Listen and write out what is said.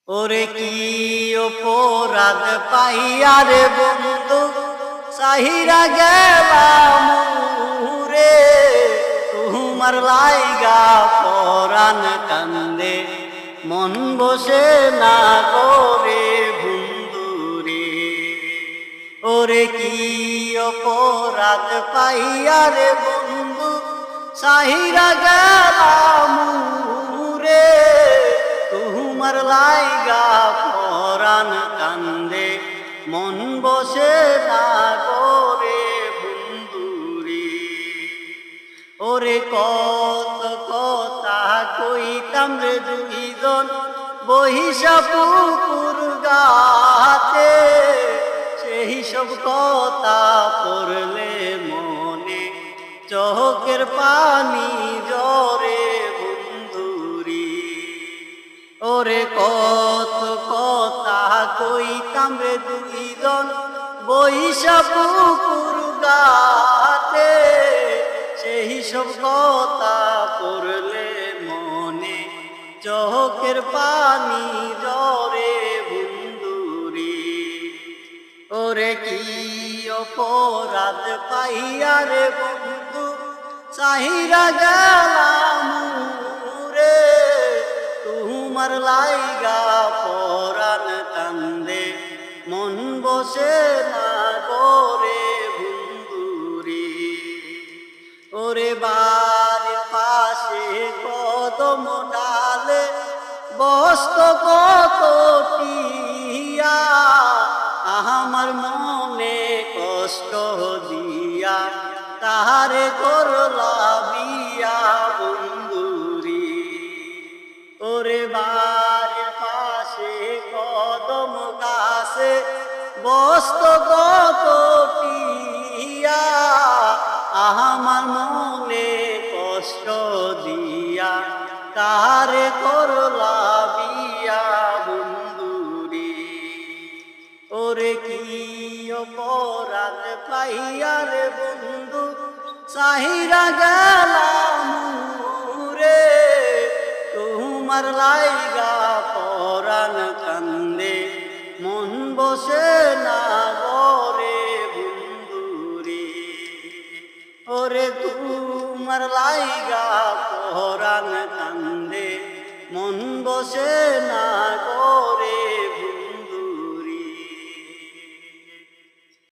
ওরে কি অপরাধ পাইয়া রে বন্ধু সাহিরা গেলাম রে, তোমার লাইগা পরাণ কান্দে মন বসে না করে বন্ধুরে। ওরে কি অপরাধ পাইয়া রে বন্ধু সাহিরা গেলাম রে, তোমার লাইগা পরাণ কান্দে মন বসে না করে বন্ধুরে। ওরে কত কথা কইতাম রে দুইজন বহিষা পুকুর গাতে, সেই সব কথা পড়লে মনে চোখের পানি জরে বন্ধুরি। ওরে কত কথা কইতাম রে দুইজন বইসা পুকুর গাতে, সেই সব কথা পড়লে মনে চোখের পানি জরে বন্ধুরি। ওরে কি অপরাধ পাইয়া রে বন্ধু সাহিরা গেলাম রে, তোমার লাইগা পরাণ কান্দে মন বসে না করে বন্ধুরি। ওরে বাড়ির পাশে কদম ডালে বস্ত কত টিয়া, আমার মনে কষ্ট দিয়া তাহারে করলা বিয়া বন্ধুরি। ওরে বাড়ির পাশে কদম গাছে বস্ত কত টিয়া, আমার মনে কষ্ট দিয়া তারে করলা বিয়া বন্ধুরি। ওরে কি অপরাধ পাইয়া রে বন্ধু সাহিরা গেলাম রে, তোমার লাইগা পরাণ কান্দে মন বসে না করে বন্ধুরি। ওরে তোমার লাইগা পরাণ কান্দে মন বসে না